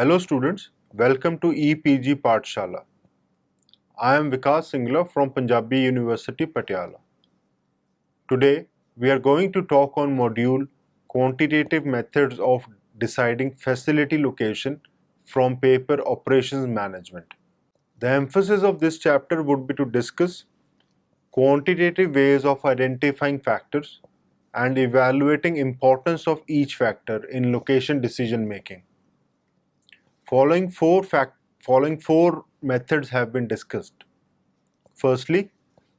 Hello students, welcome to EPG Pathshala. I am Vikas Singla from Punjabi University, Patiala. Today, we are going to talk on module Quantitative Methods of Deciding Facility Location from Paper Operations Management. The emphasis of this chapter would be to discuss quantitative ways of identifying factors and evaluating importance of each factor in location decision making. Following four methods have been discussed. Firstly,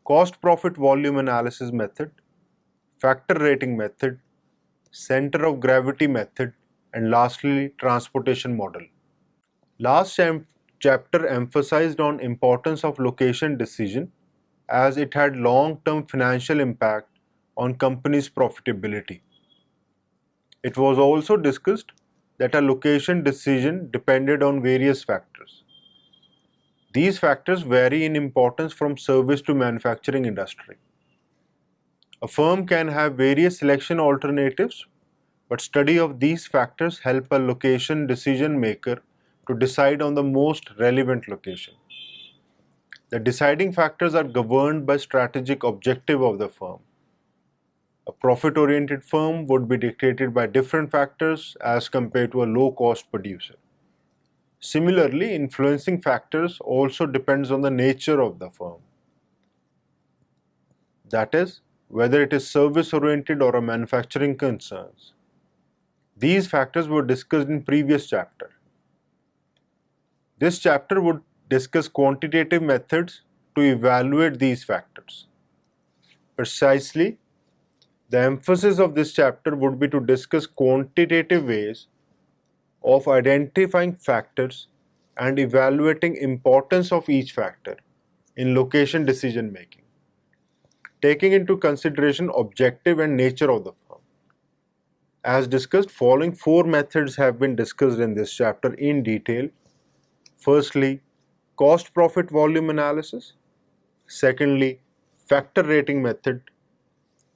cost profit volume analysis method, factor rating method, center of gravity method, and lastly, transportation model. Last chapter emphasized on importance of location decision as it had long-term financial impact on company's profitability. It was also discussed that a location decision depended on various factors. These factors vary in importance from service to manufacturing industry. A firm can have various selection alternatives, but study of these factors help a location decision maker to decide on the most relevant location. The deciding factors are governed by strategic objective of the firm. A profit-oriented firm would be dictated by different factors as compared to a low-cost producer. Similarly, influencing factors also depends on the nature of the firm. That is, whether it is service-oriented or a manufacturing concerns. These factors were discussed in previous chapter. This chapter would discuss quantitative methods to evaluate these factors. Precisely, the emphasis of this chapter would be to discuss quantitative ways of identifying factors and evaluating importance of each factor in location decision making, taking into consideration objective and nature of the firm. As discussed, following four methods have been discussed in this chapter in detail. Firstly, cost profit volume analysis. Secondly, factor rating method.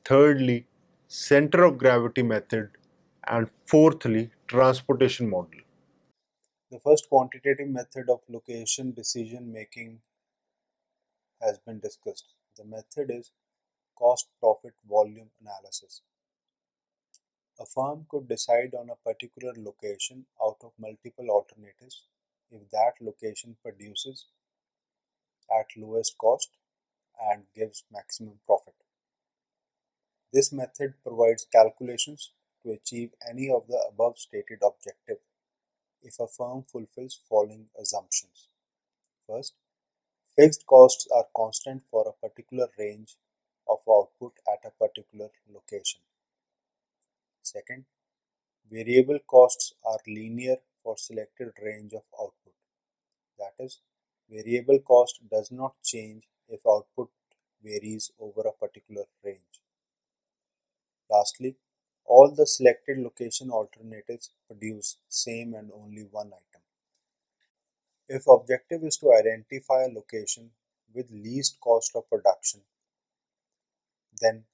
Thirdly, center of gravity method. And fourthly, transportation model. The first quantitative method of location decision making has been discussed. The method is cost profit volume analysis. A firm could decide on a particular location out of multiple alternatives if that location produces at lowest cost and gives maximum profit. This method provides calculations to achieve any of the above stated objective if a firm fulfills following assumptions. First, fixed costs are constant for a particular range of output at a particular location. Second, variable costs are linear for selected range of output. That is, variable cost does not change if output varies over a particular range. Lastly, all the selected location alternatives produce same and only one item. If objective is to identify a location with least cost of production, then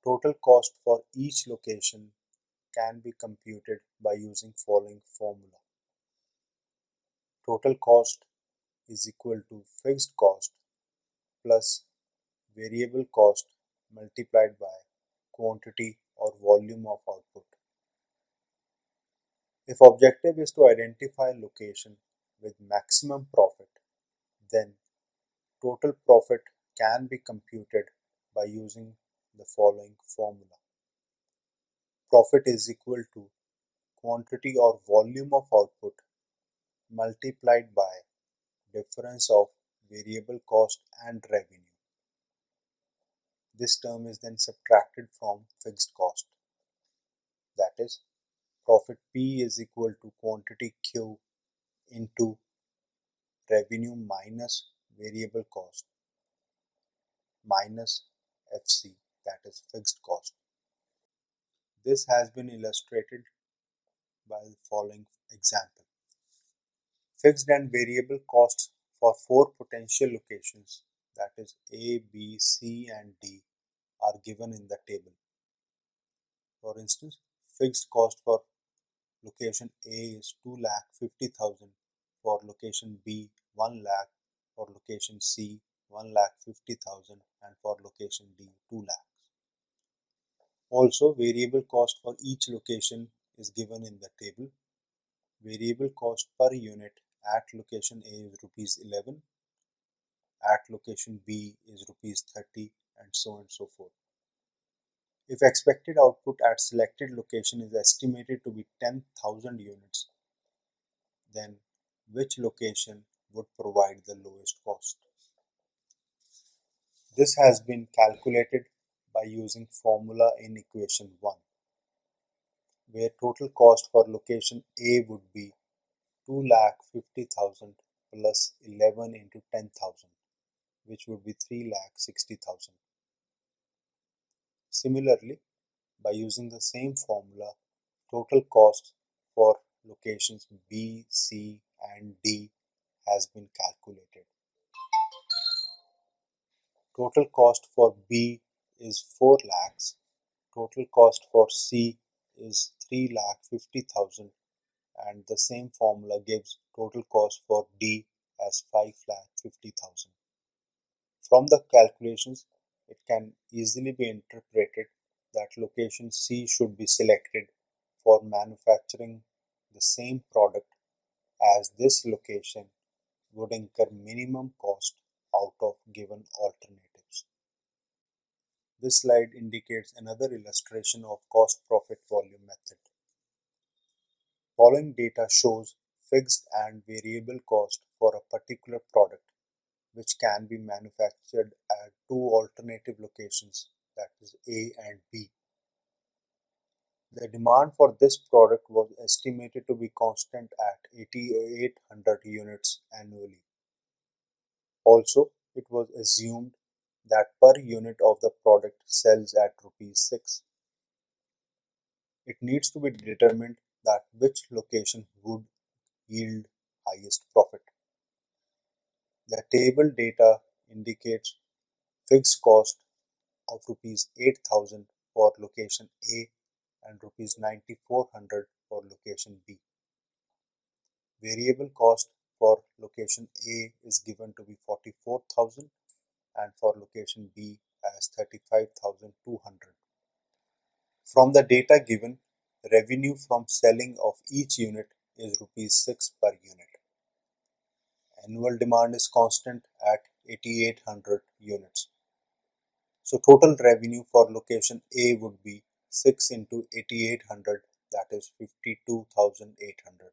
total cost for each location can be computed by using following formula. Total cost is equal to fixed cost plus variable cost multiplied by quantity or volume of output. If objective is to identify a location with maximum profit, then total profit can be computed by using the following formula. Profit is equal to quantity or volume of output multiplied by difference of variable cost and revenue. This term is then subtracted from fixed cost. That is, profit P is equal to quantity Q into revenue minus variable cost minus FC, that is fixed cost. This has been illustrated by the following example. Fixed and variable costs for four potential locations, that is A, B, C and D, are given in the table. For instance, fixed cost for location A is 2,50,000, for location B 1 lakh, for location C 1,50,000, and for location D 2 lakhs. Also, variable cost for each location is given in the table. Variable cost per unit at location A is rupees 11, at location B is rupees 30, and so on and so forth. If expected output at selected location is estimated to be 10,000 units, then which location would provide the lowest cost? This has been calculated by using formula in equation 1, where total cost for location A would be 2,50,000 plus 11 into 10,000, which would be 3,60,000. Similarly, by using the same formula, total cost for locations B, C, and D has been calculated. Total cost for B is 4 lakhs, total cost for C is 3,50,000, and the same formula gives total cost for D as 5,50,000. From the calculations, it can easily be interpreted that location C should be selected for manufacturing the same product, as this location would incur minimum cost out of given alternatives. This slide indicates another illustration of cost-profit volume method. Following data shows fixed and variable cost for a particular product, which can be manufactured at two alternative locations, that is A and B. The demand for this product was estimated to be constant at 8,800 units annually. Also, it was assumed that per unit of the product sells at rupees 6. It needs to be determined that which location would yield highest profit. The table data indicates fixed cost of rupees 8,000 for location A and rupees 9,400 for location B. Variable cost for location A is given to be 44,000 and for location B as 35,200. From the data given, revenue from selling of each unit is rupees 6 per unit. Annual demand is constant at 8,800 units. So total revenue for location A would be 6 into 8,800, that is 52,800.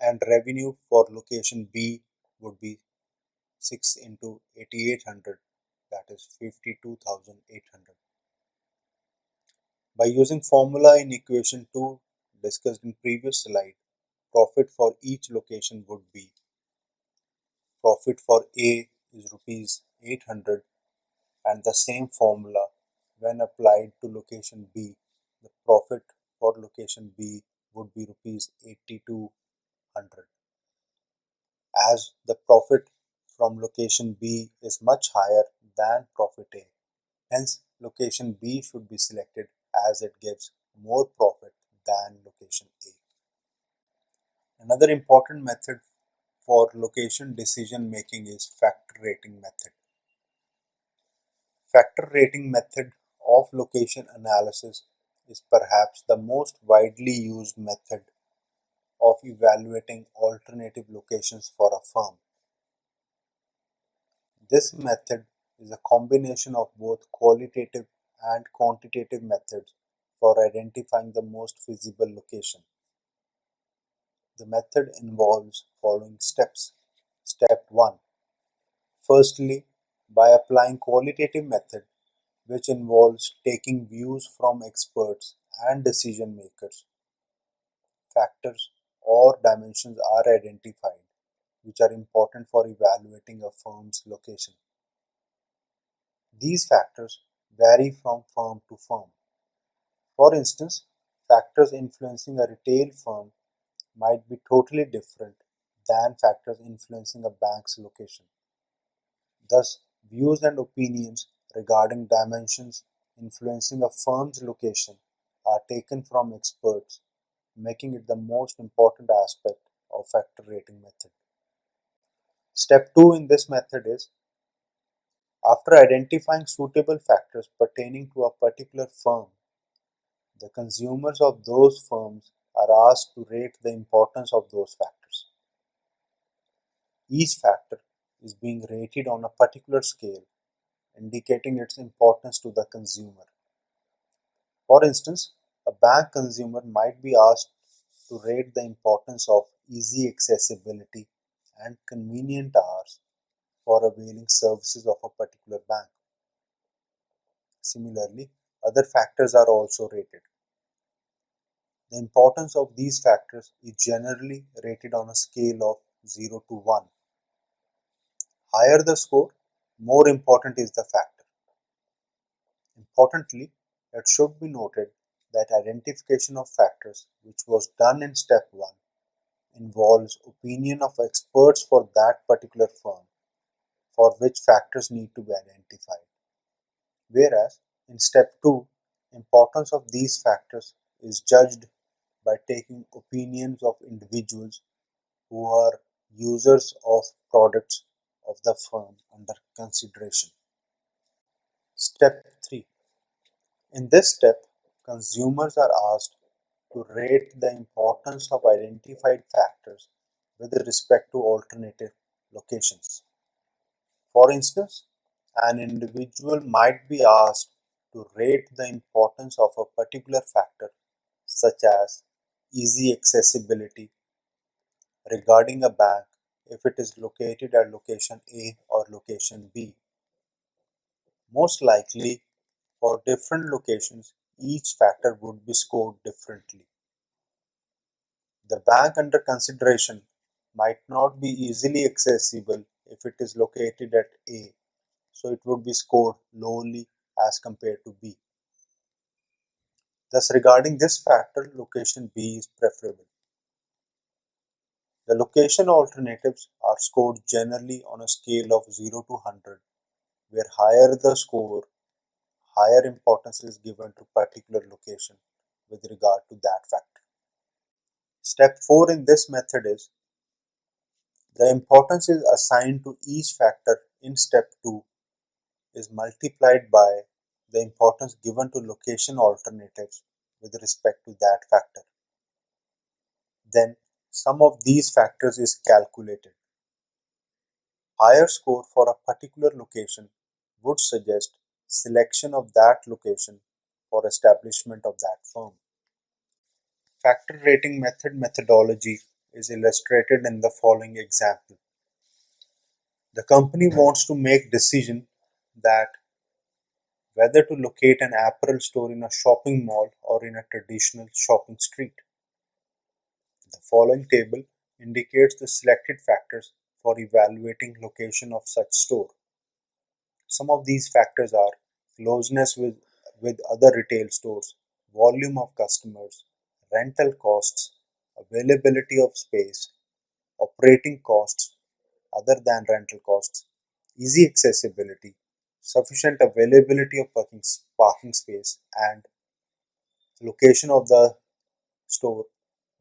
And revenue for location B would be 6 into 8,800, that is 52,800. By using formula in equation 2 discussed in previous slide, profit for each location would be: profit for A is rupees 800, and the same formula when applied to location B, the profit for location B would be rupees 8,200. As the profit from location B is much higher than profit A, hence location B should be selected as it gives more profit than location A. Another important method for location decision making is factor rating method. Factor rating method of location analysis is perhaps the most widely used method of evaluating alternative locations for a firm. This method is a combination of both qualitative and quantitative methods for identifying the most feasible location. The method involves following steps. Step 1. Firstly, by applying qualitative method, which involves taking views from experts and decision makers, factors or dimensions are identified which are important for evaluating a firm's location. These factors vary from firm to firm. For instance, factors influencing a retail firm might be totally different than factors influencing a bank's location. Thus, views and opinions regarding dimensions influencing a firm's location are taken from experts making it the most important aspect of factor rating method. Step 2 in this method is, after identifying suitable factors pertaining to a particular firm, the consumers of those firms are asked to rate the importance of those factors. Each factor is being rated on a particular scale, indicating its importance to the consumer. For instance, a bank consumer might be asked to rate the importance of easy accessibility and convenient hours for availing services of a particular bank. Similarly, other factors are also rated. The importance of these factors is generally rated on a scale of 0 to 1. Higher the score, more important is the factor. Importantly, it should be noted that identification of factors, which was done in step 1, involves opinion of experts for that particular firm for which factors need to be identified. Whereas in step 2, importance of these factors is judged by taking opinions of individuals who are users of products of the firm under consideration. Step 3. In this step, consumers are asked to rate the importance of identified factors with respect to alternative locations. For instance, an individual might be asked to rate the importance of a particular factor, such as easy accessibility, regarding a bank if it is located at location A or location B. Most likely, for different locations, each factor would be scored differently. The bank under consideration might not be easily accessible if it is located at A, so it would be scored lowly as compared to B. Thus, regarding this factor, location B is preferable. The location alternatives are scored generally on a scale of 0 to 100, where higher the score, higher importance is given to particular location with regard to that factor. Step 4 in this method is, the importance is assigned to each factor in step 2 is multiplied by the importance given to location alternatives with respect to that factor. Then sum of these factors is calculated. Higher score for a particular location would suggest selection of that location for establishment of that firm. Factor rating method methodology is illustrated in the following example. The company wants to make decision that whether to locate an apparel store in a shopping mall or in a traditional shopping street. The following table indicates the selected factors for evaluating location of such store. Some of these factors are closeness with other retail stores, volume of customers, rental costs, availability of space, operating costs other than rental costs, easy accessibility, sufficient availability of parking space, and location of the store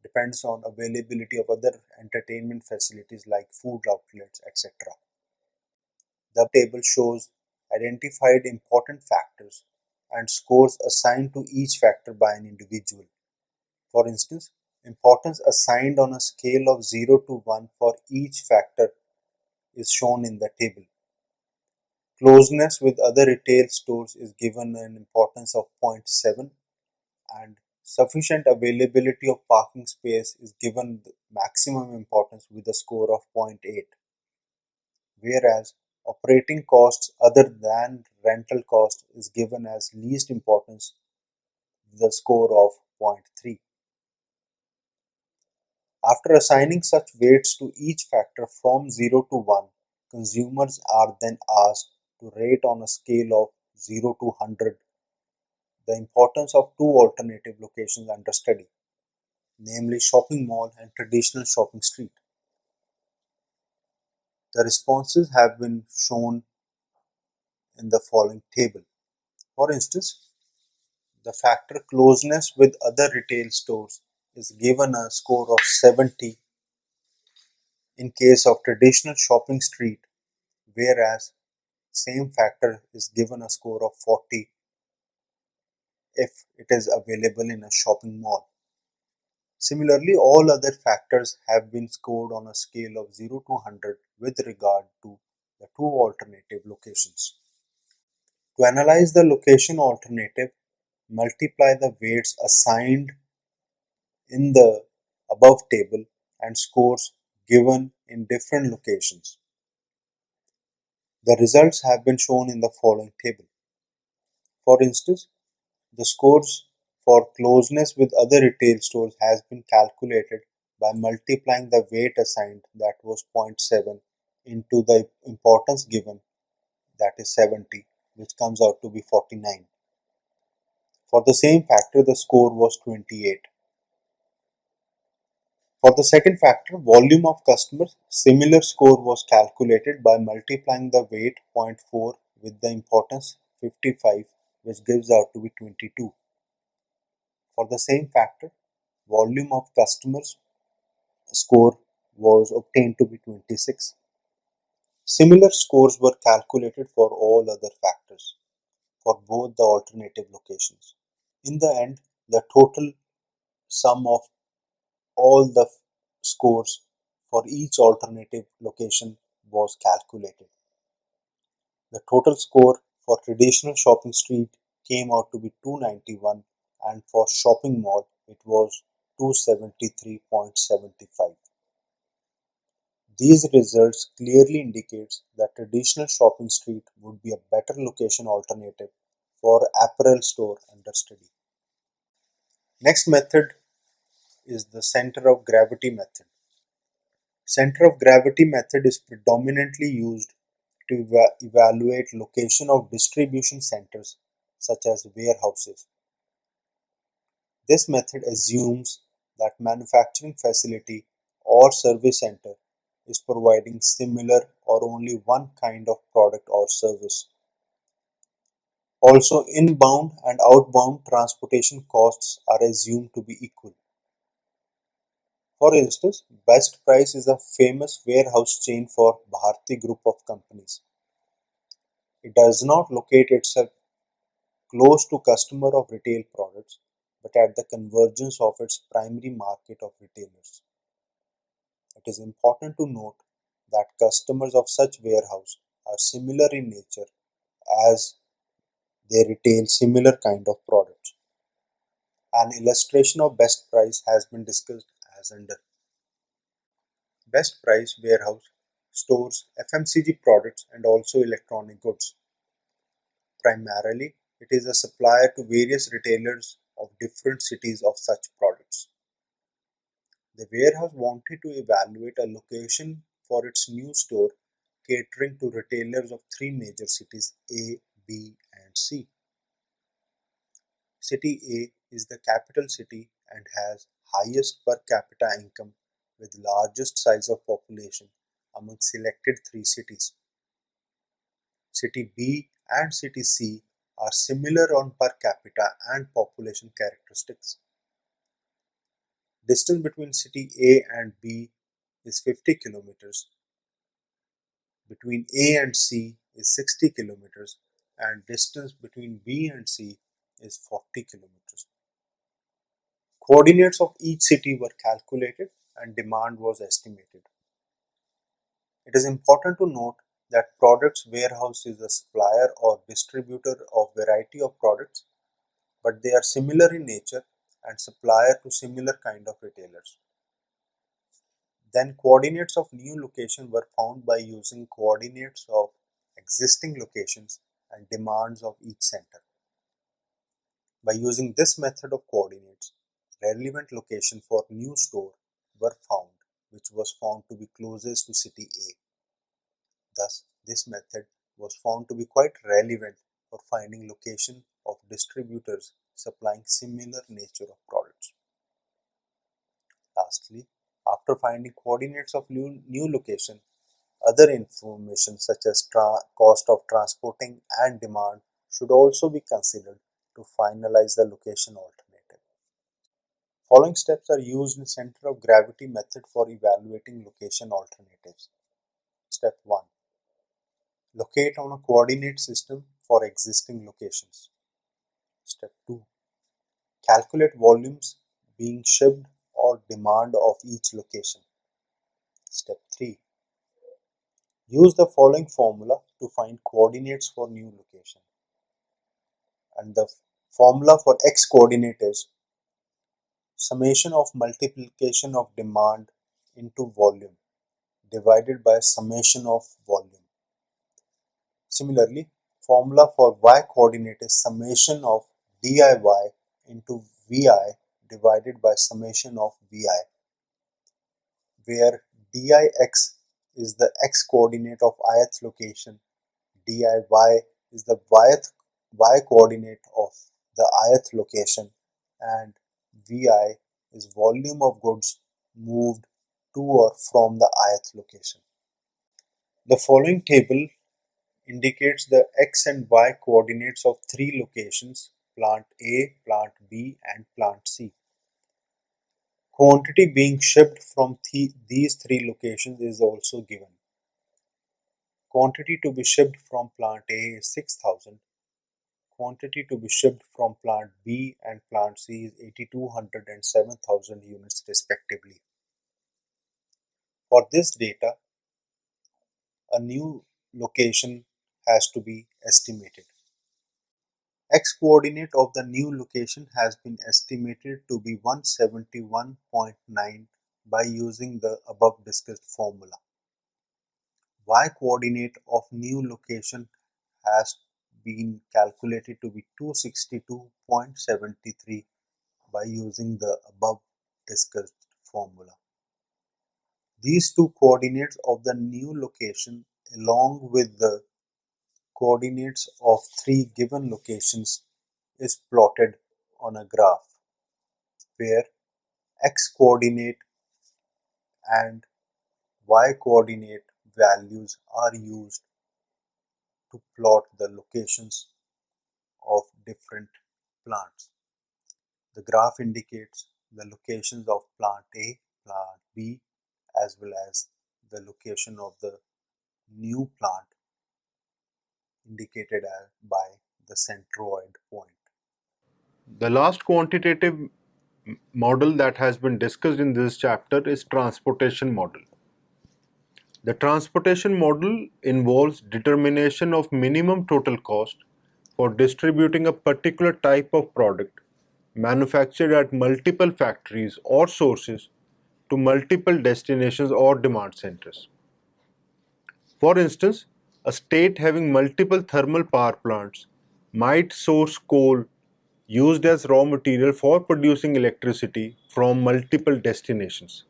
depends on availability of other entertainment facilities like food outlets, etc. The table shows identified important factors and scores assigned to each factor by an individual. For instance, importance assigned on a scale of 0 to 1 for each factor is shown in the table. Closeness with other retail stores is given an importance of 0.7, and sufficient availability of parking space is given the maximum importance with a score of 0.8, whereas operating costs other than rental cost is given as least importance with a score of 0.3. After assigning such weights to each factor from 0 to 1, consumers are then asked to rate on a scale of 0 to 100 the importance of two alternative locations under study, namely shopping mall and traditional shopping street. The responses have been shown in the following table. For instance, the factor closeness with other retail stores is given a score of 70 in case of traditional shopping street, whereas same factor is given a score of 40 if it is available in a shopping mall. Similarly, all other factors have been scored on a scale of 0 to 100 with regard to the two alternative locations. To analyze the location alternative, multiply the weights assigned in the above table and scores given in different locations. The results have been shown in the following table. For instance, the scores for closeness with other retail stores has been calculated by multiplying the weight assigned, that was zero point 0.7, into the importance given, that is 70, which comes out to be 49. For the same factor, the score was 28. For the second factor, volume of customers, similar score was calculated by multiplying the weight zero point 0.4 with the importance 55, which gives out to be 22. For the same factor, volume of customers score was obtained to be 26. Similar scores were calculated for all other factors for both the alternative locations. In the end, the total sum of all the scores for each alternative location was calculated. The total score for traditional shopping street came out to be 291, and for shopping mall it was 273.75. These results clearly indicates that traditional shopping street would be a better location alternative for apparel store under study. Next method is the center of gravity method. Center of gravity method is predominantly used to evaluate location of distribution centers such as warehouses. This method assumes that manufacturing facility or service center is providing similar or only one kind of product or service. Also, inbound and outbound transportation costs are assumed to be equal. For instance, Best Price is a famous warehouse chain for Bharti Group of companies. It does not locate itself close to customer of retail products, but at the convergence of its primary market of retailers. It is important to note that customers of such warehouse are similar in nature as they retail similar kind of products. An illustration of Best Price has been discussed as under. Best Price warehouse stores FMCG products and also electronic goods. Primarily, it is a supplier to various retailers of different cities of such products. The warehouse wanted to evaluate a location for its new store catering to retailers of three major cities A, B, and C. City A is the capital city and has highest per capita income with largest size of population among selected three cities. City B and City C are similar on per capita and population characteristics. Distance between city A and B is 50 kilometers. Between A and C is 60 kilometers, and distance between B and C is 40 kilometers. Coordinates of each city were calculated and demand was estimated. It is important to note that products warehouse is a supplier or distributor of variety of products, but they are similar in nature and supplier to similar kind of retailers. Then coordinates of new location were found by using coordinates of existing locations and demands of each center. By using this method of coordinates, relevant location for new store were found, which was found to be closest to city A. Thus, this method was found to be quite relevant for finding location of distributors supplying similar nature of products. Lastly, after finding coordinates of new location, other information such as cost of transporting and demand should also be considered to finalize the location alternative. Following steps are used in center of gravity method for evaluating location alternatives. Step 1. Locate on a coordinate system for existing locations. Step 2. Calculate volumes being shipped or demand of each location. Step 3. Use the following formula to find coordinates for new location. And the formula for x coordinate is summation of multiplication of demand into volume divided by summation of volume. Similarly, formula for y coordinate is summation of diy into vi divided by summation of vi, where dix is the x coordinate of ith location, diy is the y coordinate of the ith location, and vi is volume of goods moved to or from the ith location. The following table indicates the x and y coordinates of three locations: plant A, plant B, and plant C. Quantity being shipped from these three locations is also given. Quantity to be shipped from plant A is 6,000. Quantity to be shipped from plant B and plant C is 8,200 and 7,000 units respectively. For this data, a new location has to be estimated. X coordinate of the new location has been estimated to be 171.9 by using the above discussed formula. Y coordinate of new location has been calculated to be 262.73 by using the above discussed formula. These two coordinates of the new location along with the coordinates of three given locations is plotted on a graph where x coordinate and y coordinate values are used to plot the locations of different plants. The graph indicates the locations of plant A, plant B, as well as the location of the new plant indicated by the centroid point. The last quantitative model that has been discussed in this chapter is transportation model. The transportation model involves determination of minimum total cost for distributing a particular type of product manufactured at multiple factories or sources to multiple destinations or demand centers. For instance, a state having multiple thermal power plants might source coal used as raw material for producing electricity from multiple destinations.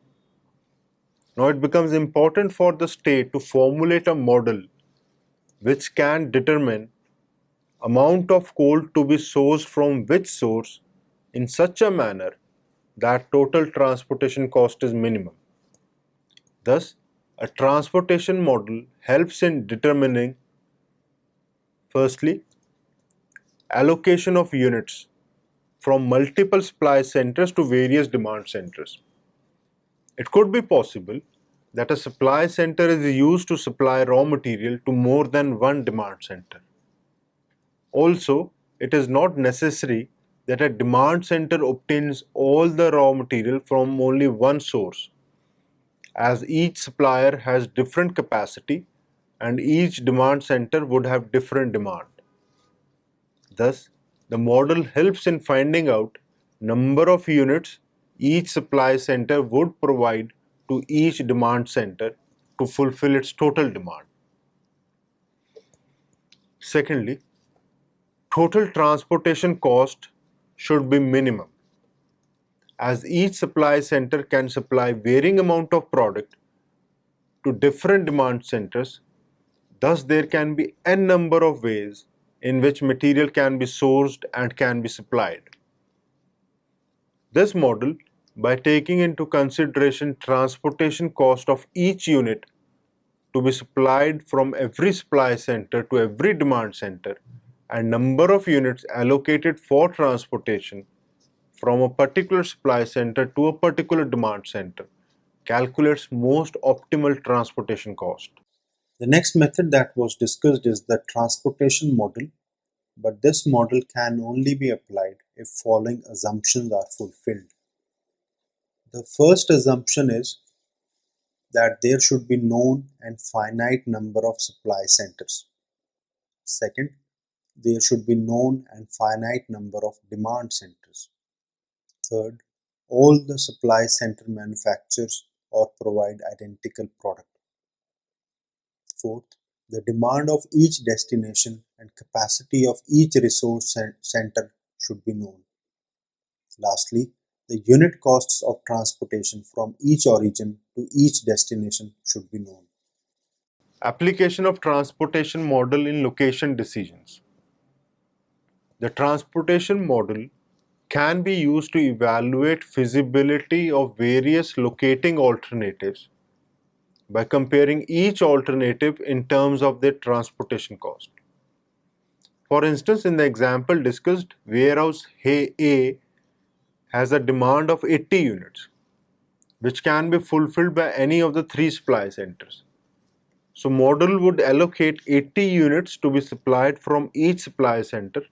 Now it becomes important for the state to formulate a model which can determine amount of coal to be sourced from which source in such a manner that total transportation cost is minimum. Thus, a transportation model helps in determining, firstly, allocation of units from multiple supply centers to various demand centers. It could be possible that a supply center is used to supply raw material to more than one demand center. Also, it is not necessary that a demand center obtains all the raw material from only one source, as each supplier has different capacity and each demand center would have different demand. Thus, the model helps in finding out number of units each supply center would provide to each demand center to fulfill its total demand. Secondly, total transportation cost should be minimum, as each supply center can supply varying amount of product to different demand centers. Thus, there can be n number of ways in which material can be sourced and can be supplied. This model, by taking into consideration transportation cost of each unit to be supplied from every supply center to every demand center and number of units allocated for transportation, from a particular supply center to a particular demand center calculates most optimal transportation cost. The next method that was discussed is the transportation model, but this model can only be applied if following assumptions are fulfilled. The first assumption is that there should be known and finite number of supply centers. Second, there should be known and finite number of demand centers. Third, all the supply center manufacturers or provide identical product. Fourth, the demand of each destination and capacity of each resource center should be known. Lastly, the unit costs of transportation from each origin to each destination should be known. Application of transportation model in location decisions. The transportation model can be used to evaluate feasibility of various locating alternatives by comparing each alternative in terms of their transportation cost. For instance, in the example discussed, warehouse A has a demand of 80 units, which can be fulfilled by any of the three supply centers. So model would allocate 80 units to be supplied from each supply center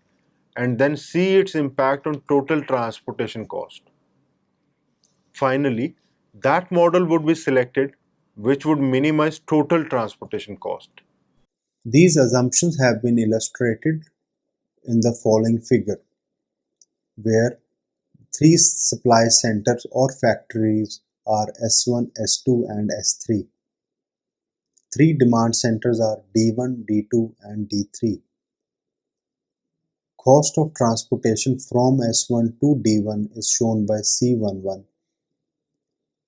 and then see its impact on total transportation cost. Finally, that model would be selected which would minimize total transportation cost. These assumptions have been illustrated in the following figure, where three supply centers or factories are S1, S2 and S3. Three demand centers are D1, D2 and D3. Cost of transportation from S1 to D1 is shown by C11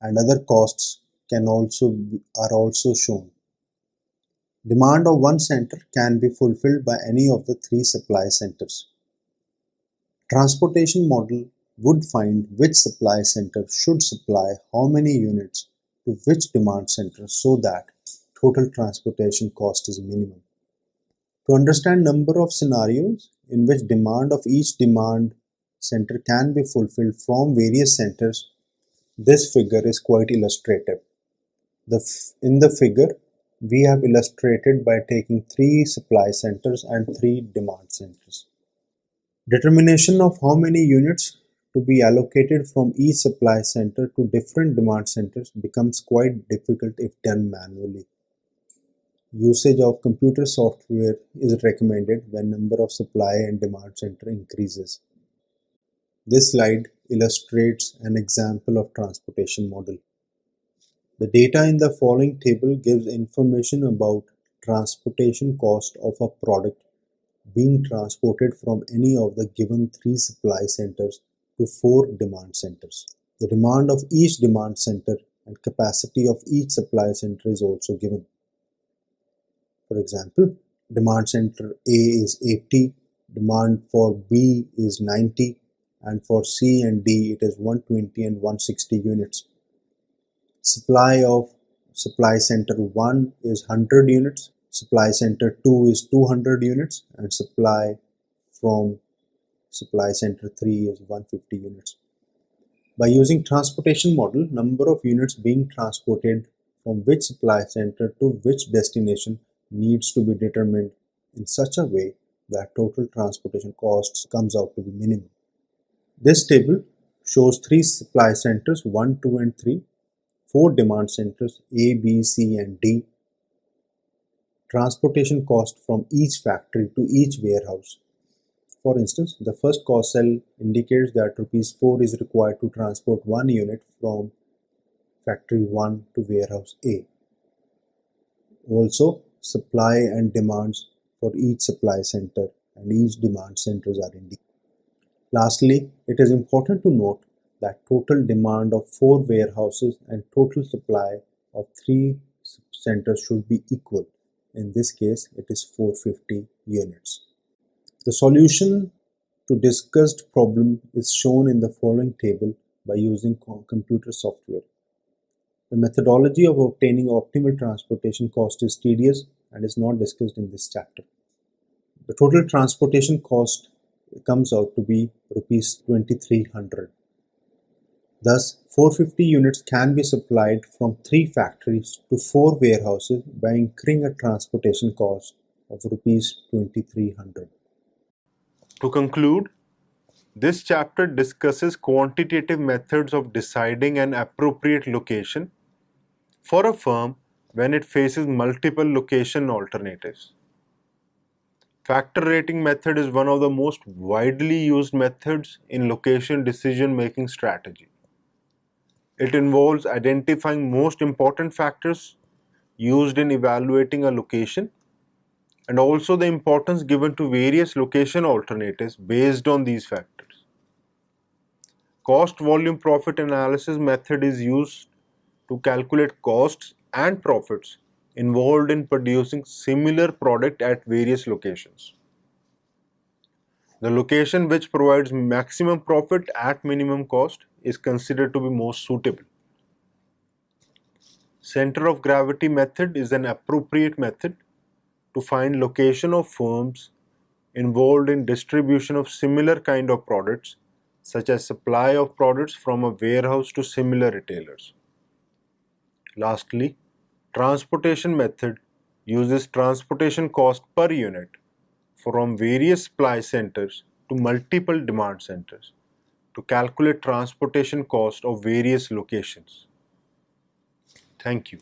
and other costs are also shown. Demand of one center can be fulfilled by any of the three supply centers. Transportation model would find which supply center should supply how many units to which demand center so that total transportation cost is minimum. To understand number of scenarios in which demand of each demand center can be fulfilled from various centers, this figure is quite illustrative. In the figure, we have illustrated by taking three supply centers and three demand centers. Determination of how many units to be allocated from each supply center to different demand centers becomes quite difficult if done manually. Usage of computer software is recommended when number of supply and demand center increases. This slide illustrates an example of transportation model. The data in the following table gives information about transportation cost of a product being transported from any of the given three supply centers to four demand centers. The demand of each demand center and capacity of each supply center is also given. For example, demand center A is 80, demand for B is 90, and for C and D it is 120 and 160 units. Supply of supply center 1 is 100 units, supply center 2 is 200 units, and supply from supply center 3 is 150 units. By using transportation model, number of units being transported from which supply center to which destination needs to be determined in such a way that total transportation costs comes out to be minimum. This table shows three supply centers 1, 2 and 3, four demand centers A, B, C and D, transportation cost from each factory to each warehouse. For instance, the first cost cell indicates that Rs 4 is required to transport 1 unit from factory 1 to warehouse A. Also, supply and demands for each supply center and each demand centers are indicated. Lastly, it is important to note that total demand of 4 warehouses and total supply of 3 centers should be equal. In this case, it is 450 units. The solution to discussed problem is shown in the following table by using computer software. The methodology of obtaining optimal transportation cost is tedious and is not discussed in this chapter. The total transportation cost comes out to be rupees 2300. Thus, 450 units can be supplied from 3 factories to 4 warehouses by incurring a transportation cost of rupees 2300. To conclude, this chapter discusses quantitative methods of deciding an appropriate location for a firm when it faces multiple location alternatives. Factor rating method is one of the most widely used methods in location decision making strategy. It involves identifying most important factors used in evaluating a location and also the importance given to various location alternatives based on these factors. Cost volume profit analysis method is used to calculate costs and profits involved in producing similar product at various locations. The location which provides maximum profit at minimum cost is considered to be most suitable. Center of gravity method is an appropriate method to find location of firms involved in distribution of similar kind of products, such as supply of products from a warehouse to similar retailers. Lastly, transportation method uses transportation cost per unit from various supply centers to multiple demand centers to calculate transportation cost of various locations. Thank you.